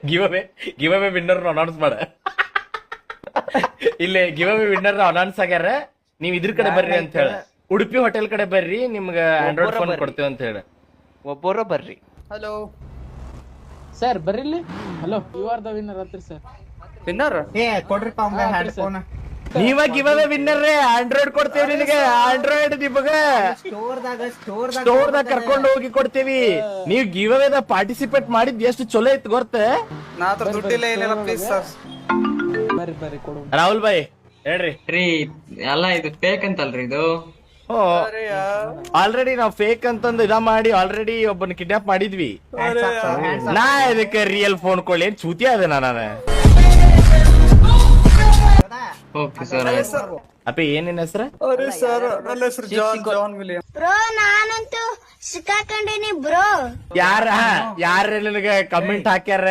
Give away winner announce ಮಾಡ. ಇಲ್ಲಿ give away winner announce ಆಗ್ಯಾರ, ನೀವ್ ಇದ್ರ ಕಡೆ ಬರ್ರಿ ಅಂತ ಹೇಳ. ಉಡುಪಿ ಹೋಟೆಲ್ ಕಡೆ ಬರ್ರಿ, ನಿಮ್ಗ ಆಂಡ್ರಾಯ್ಡ್ ಫೋನ್ ಕೊಡ್ತೇವೆ ಅಂತ ಹೇಳ. ಒಬ್ಬರ ಬರ್ರಿ. ಹಲೋ ಸರ್ ಬರ್ರಿ. Hello, you are the winner ಅಂತ್ರಿ ಸರ್. ವಿನ್ನರ್ ಕೊಡ್ರಿಪ್ಪ ಹ್ಯಾಂಡ್ ಫೋನ್. ನೀವ ಗಿವ್ ಅವೇ ವಿನ್ನರ್ ಆಂಡ್ರಾಯ್ಡ್ ಕೊಡ್ತೇವಿ ನಿನಗೆ. ಆಂಡ್ರಾಯ್ಡ್ ನಿಮಗ ಸ್ಟೋರ್ದಾಗ ಕರ್ಕೊಂಡು ಹೋಗಿ ಕೊಡ್ತೇವಿ. ನೀವ್ ಗಿವ್ ಅವೇದ ಪಾರ್ಟಿಸಿಪೇಟ್ ಮಾಡಿದ್ ಎಷ್ಟು ಚಲೋ ಐತ್ ಗೊತ್ತ. ನಾ ಹತ್ರ ದುಡ್ಡಿಲ್ಲ ಇಲ್ಲ ಪ್ಲೀಸ್ ಸರ್. ಬರ್ರಿ ಕೊಡು. ರಾಹುಲ್ ಭಾಯ್ ಹೇಳ್ರಿ. ರೀ ಅಲ್ಲ ಇದು ಫೇಕ್ ಅಂತಲ್ರಿ ಇದು? ಆಲ್ರೆಡಿ ನಾವ್ ಫೇಕ್ ಅಂತಂದು ಇದ ಮಾಡಿ ಆಲ್ರೆಡಿ ಒಬ್ಬನ ಕಿಡ್ನಾಪ್ ಮಾಡಿದ್ವಿ. ನಾ ಇದಕ್ಕೆ ರಿಯಲ್ ಫೋನ್ ಕೊಳ್ಳಿ ಏನ್ ಚೂತಿ ಅದ ನಾನು. Okay sir. ಅಪ್ಪ ಏನೇನ್ ಹೆಸ್ರ? ಸರ್ ನನ್ನ ಹೆಸರು ಜಾನ್ ವಿಲಿಯಂ. ಬ್ರೋ ನಾನಂತೂ ಸಿಕ್ಕಾಕೊಂಡೇನಿ ಬ್ರೋ. ಯಾರ ನಿನಗ ಕಮೆಂಟ್ ಹಾಕ್ಯಾರ